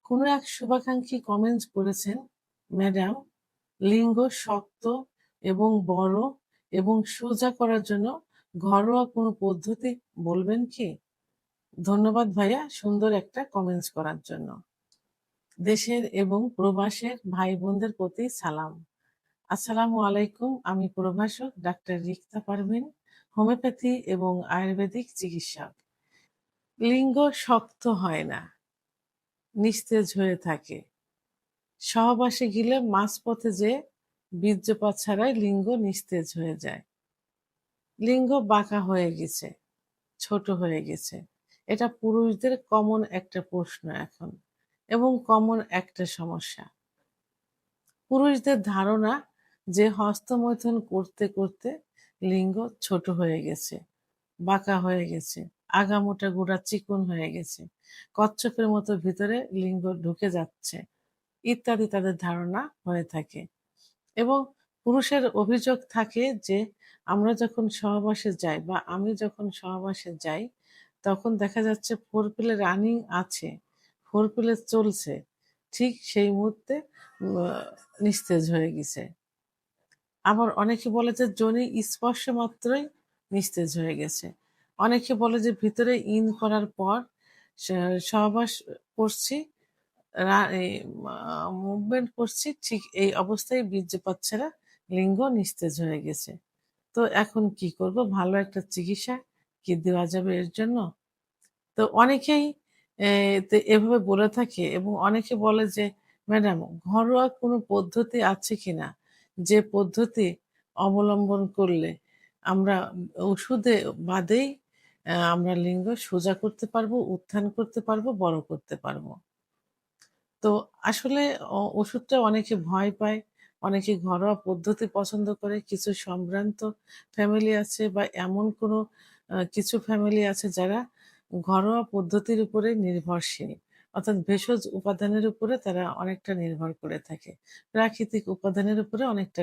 কোনো এক শুভাকাঙ্ক্ষী কমেন্ট করেছেন, ম্যাডাম, লিঙ্গ শক্ত এবং বড় এবং সোজা করার জন্য ঘরোয়া কোনো পদ্ধতি বলবেন কি? ধন্যবাদ ভাইয়া সুন্দর একটা কমেন্টস করার জন্য। দেশের এবং প্রবাসের ভাই বোনদের প্রতি সালাম। আসসালামু আলাইকুম। আমি প্রভাষক ডাক্তার রিক্তা পারভিন, হোমিওপ্যাথি এবং আয়ুর্বেদিক চিকিৎসক। লিঙ্গ শক্ত হয় না, নিস্তেজ হয়ে থাকে। সহবাসে গেলে মাঝপথে যে বীর্যপাত ছাড়াই লিঙ্গ নিস্তেজ হয়ে যায়। লিঙ্গ বাঁকা হয়ে গেছে, ছোট হয়ে গেছে। এটা পুরুষদের কমন একটা প্রশ্ন এখন এবং কমন একটা সমস্যা। পুরুষদের ধারণা যে হস্তমৈথুন করতে করতে লিঙ্গ ছোট হয়ে গেছে, বাঁকা হয়ে গেছে, আগামোটা গোড়া চিকন হয়ে গেছে, কচ্ছপের মতো ভিতরে লিঙ্গ ঢুকে যাচ্ছে ইত্যাদি তাদের ধারণা হয়ে থাকে। এবং পুরুষের অভিযোগ থাকে যে আমরা যখন সহবাসে যাই বা আমি যখন সহবাসে যাই তখন দেখা যাচ্ছে ফোর প্লে রানিং আছে, ফোর প্লে চলছে, ঠিক সেই মুহূর্তে নিস্তেজ হয়ে গেছে। আবার অনেকে বলে যে যোনি স্পর্শ মাত্রই নিস্তেজ হয়ে গেছে। অনেকে বলে যে ভিতরে ইন করার পর সহবাস করছি, মুভমেন্ট করছি, ঠিক এই অবস্থায় বীর্যপাত ছাড়া লিঙ্গ নিস্তেজ হয়ে গেছে। তো এখন কি করব? ভালো একটা চিকিৎসা কি দেওয়া যাবে এর জন্য? তো অনেকেই এভাবে বলে থাকে এবং অনেকে বলে যে, ম্যাডাম, ঘরোয়া কোনো পদ্ধতি আছে কিনা? যে পদ্ধতি অবলম্বন করলে আমরা ওষুধে বাদেই আমরা লিঙ্গ সোজা করতে পারবো, উত্থান করতে পারবো, বড় করতে পারবো। তো আসলে ওষুধটা অনেকে ভয় পায়, অনেকে ঘরোয়া পদ্ধতি পছন্দ করে। কিছু সম্ভ্রান্ত ফ্যামিলি আছে বা এমন কোনো কিছু ফ্যামিলি আছে যারা ঘরোয়া পদ্ধতির উপরে নির্ভরশীল। অর্থাৎ ভেষজ উপাদানের উপরে তারা অনেকটা নির্ভর করে থাকে। প্রাকৃতিক উপাদানের উপরে অনেকটা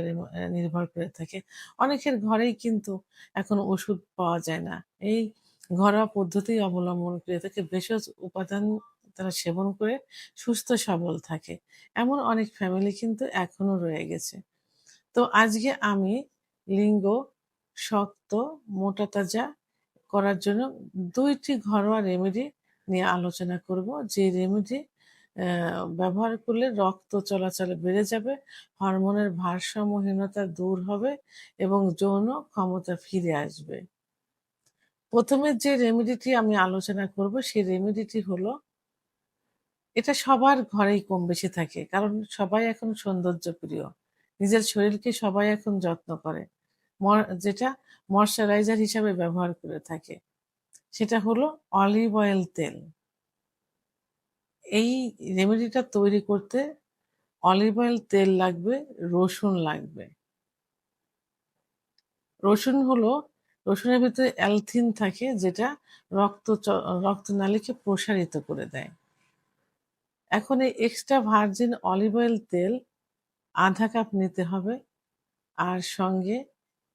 নির্ভর করে থাকে। অনেকের ঘরেই কিন্তু এখন ওষুধ পাওয়া যায় না। এই ঘরোয়া পদ্ধতি অবলম্বন করে থাকে। ভেষজ উপাদান তারা সেবন করে সুস্থ সবল থাকে। এমন অনেক ফ্যামিলি কিন্তু এখনো রয়ে গেছে। তো আজকে আমি লিঙ্গ শক্ত, মোটা তাজা করার জন্য ২ টি ঘরোয়া রেমেডি নিয়ে আলোচনা করব। যে রেমেডি ব্যবহার করলে রক্ত চলাচল বেড়ে যাবে, হরমোনের ভারসাম্যহীনতা দূর হবে এবং যৌন ক্ষমতা ফিরে আসবে। ১ম এ যে রেমেডিটি আমি আলোচনা করব সেই রেমেডিটি হলো, এটা সবার ঘরেই কমবেশি থাকে। কারণ সবাই এখন সৌন্দর্য প্রিয়। নিজের শরীরকে সবাই এখন যত্ন করে। যেটা ময়েশ্চারাইজার হিসাবে ব্যবহার করে থাকে। সেটা হলো অলিভ অয়েল তেল। এই রেমেডিটা তৈরি করতে অলিভ অয়েল তেল লাগবে, রসুন লাগবে। রসুন হলো, রসুনের ভিতরে অ্যালথিন থাকে যেটা রক্তনালীকে প্রসারিত করে দেয়। এখন এই এক্সট্রা ভার্জিন অলিভ অয়েল তেল ১/২ কাপ নিতে হবে। আর সঙ্গে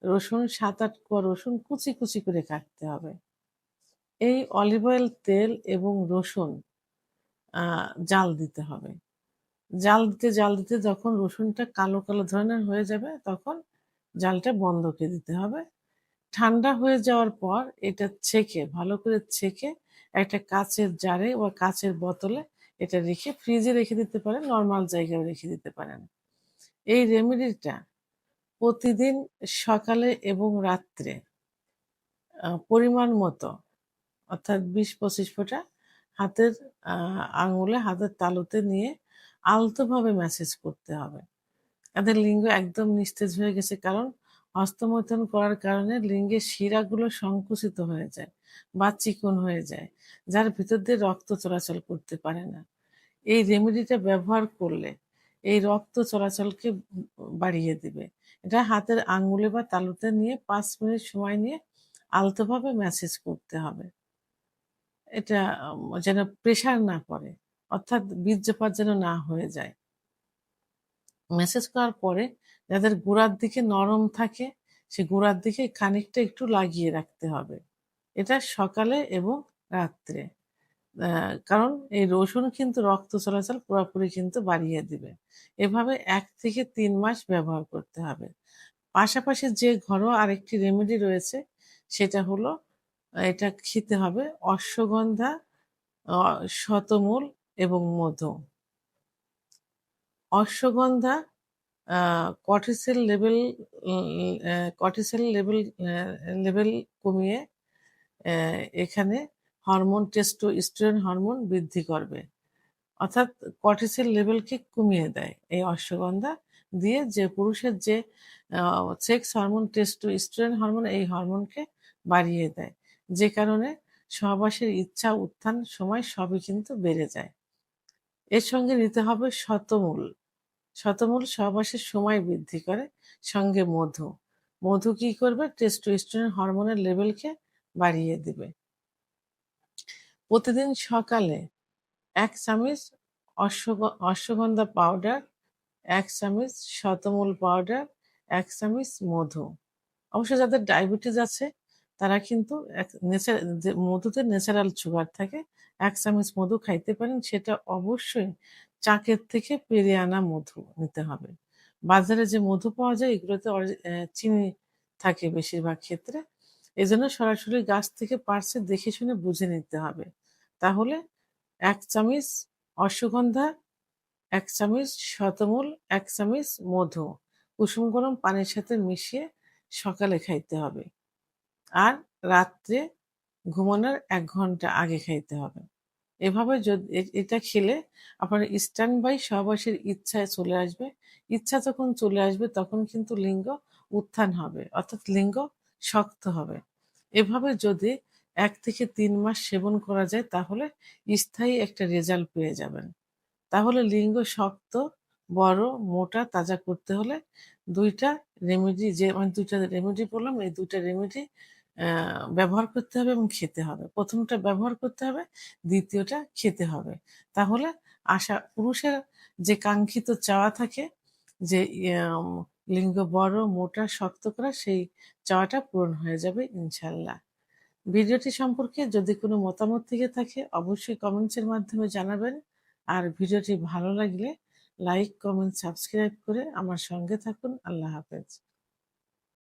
রসুন ৭-৮ কোয়া রসুন কুচি, কুচি করে কাটতে হবে। এই অলিভ অয়েল তেল এবং রসুন আ জাল দিতে হবে। জাল দিতে যখন রসুনটা কালো, কালো ধরনের হয়ে যাবে তখন জালটা বন্ধ করে দিতে হবে। ঠান্ডা হয়ে যাওয়ার পর এটা ছেঁকে, ভালো করে ছেঁকে একটা কাঁচের জারে বা কাঁচের বোতলে এটা রেখে ফ্রিজে রেখে দিতে পারেন, নরমাল জায়গায়ও রেখে দিতে পারেন। এই রেমেডিটা প্রতিদিন সকালে এবং রাত্রে পরিমাণ মতো, অর্থাৎ ২০-২৫ ফোঁটা হাতের আঙুলে, হাতের তালুতে নিয়ে আলতোভাবে ম্যাসেজ করতে হবে। তাদের লিঙ্গ একদম নিস্তেজ হয়ে গেছে, কারণ হস্তমৈথুন করার কারণে লিঙ্গের শিরাগুলো সংকুচিত হয়ে যায় বা চিকন হয়ে যায়, যার ভিতর দিয়ে রক্ত চলাচল করতে পারে না। এই রেমেডিটা ব্যবহার করলে এই রক্ত চলাচলকে বাড়িয়ে দিবে। এটা হাতের আঙ্গুলে বা তালুতে নিয়ে ৫ মিনিট সময় নিয়ে আলতোভাবে ম্যাসেজ করতে হবে। এটা যেন প্রেশার না পড়ে, অর্থাৎ বীর্যপাত যেন না হয়ে যায়। ম্যাসেজ করার পরে যাদের গোড়ার দিকে নরম থাকে, সে গোড়ার দিকে খানিকটা একটু লাগিয়ে রাখতে হবে। এটা সকালে এবং রাত্রে। কারণ এই রসুন কিন্তু রক্ত চলাচল পুরোপুরি কিন্তু বাড়িয়ে দিবে। এভাবে ১ থেকে ৩ মাস ব্যবহার করতে হবে। পাশাপাশি যে ঘরোয়া আরেকটি রেমেডি রয়েছে সেটা হলো এটা খেতে হবে অশ্বগন্ধা, অ শতমূল এবং মধু। অশ্বগন্ধা আ কর্টিসল লেভেল কর্টিসল লেভেল কমিয়ে অ্যা এখানে টেস্টোস্টেরন হরমোন বৃদ্ধি করবে। অর্থাৎ কর্টিসল লেভেলকে কমিয়ে দেয় এই অশ্বগন্ধা দিয়ে, যে পুরুষের যে আ সেক্স হরমোন টেস্টোস্টেরন হরমোন, এই হরমোনকে বাড়িয়ে দেয়। যে কারণে সহবাসের ইচ্ছা, উত্থান, সময় সবই কিন্তু বেড়ে যায়। এর সঙ্গে নিতে হবে শতমূল। শতমূল সহবাসের সময় বৃদ্ধি করে, সঙ্গে মধু। মধু কি করবে? টেস্টোস্টেরন হরমোনের লেভেলকে বাড়িয়ে দিবে। প্রতিদিন সকালে ১ চামচ অশ্বগন্ধা পাউডার, ১ চামচ শতমূল পাউডার, ১ চামচ মধু। অবশ্য যাদের ডায়াবেটিস আছে তারা কিন্তু যে মধুতে ন্যাচারাল সুগার থাকে, ১ চামচ মধু খাইতে পারেন। সেটা অবশ্যই চাকের থেকে পেড়ে আনা মধু নিতে হবে। বাজারে যে মধু পাওয়া যায় এগুলোতে চিনি থাকে বেশিরভাগ ক্ষেত্রে। এজন্য সরাসরি গাছ থেকে পাড়ছে দেখে শুনে বুঝে নিতে হবে। তাহলে ১ চামচ অশ্বগন্ধা, ১ চামচ শতমূল, ১ চামচ মধু কুসুম গরম পানির সাথে মিশিয়ে সকালে খাইতে হবে। আর রাত্রে ঘুমানোর ১ ঘন্টা আগে খাইতে হবে। এভাবে এটা খেলে আপনার স্ট্যান্ড বাই সহবাসের ইচ্ছায় চলে আসবে। ইচ্ছা যখন চলে আসবে তখন কিন্তু লিঙ্গ উত্থান হবে। অর্থাৎ লিঙ্গ শক্ত হবে। এভাবে যদি ১ থেকে ৩ মাস সেবন করা যায় তাহলে স্থায়ী একটা রেজাল্ট পেয়ে যাবেন। তাহলে লিঙ্গ শক্ত, বড়, মোটা, তাজা করতে হলে ২ টা রেমেডি, যে আমি ২ টা রেমেডি বললাম, এই ২ টা রেমেডি ব্যবহার করতে হবে এবং খেতে হবে। ১ম টা ব্যবহার করতে হবে, ২য় টা খেতে হবে। তাহলে পুরুষের যে কাঙ্ক্ষিত চাওয়া থাকে যে লিঙ্গ বড়, মোটা, শক্ত করা, সেই চাওয়াটা পূরণ হয়ে যাবে ইনশাআল্লাহ। ভিডিওটি সম্পর্কে যদি কোনো মতামত থেকে থাকে অবশ্যই কমেন্টসের মাধ্যমে জানাবেন। আর ভিডিওটি ভালো লাগলে লাইক, কমেন্ট, সাবস্ক্রাইব করে আমার সঙ্গে থাকুন। আল্লাহ হাফেজ।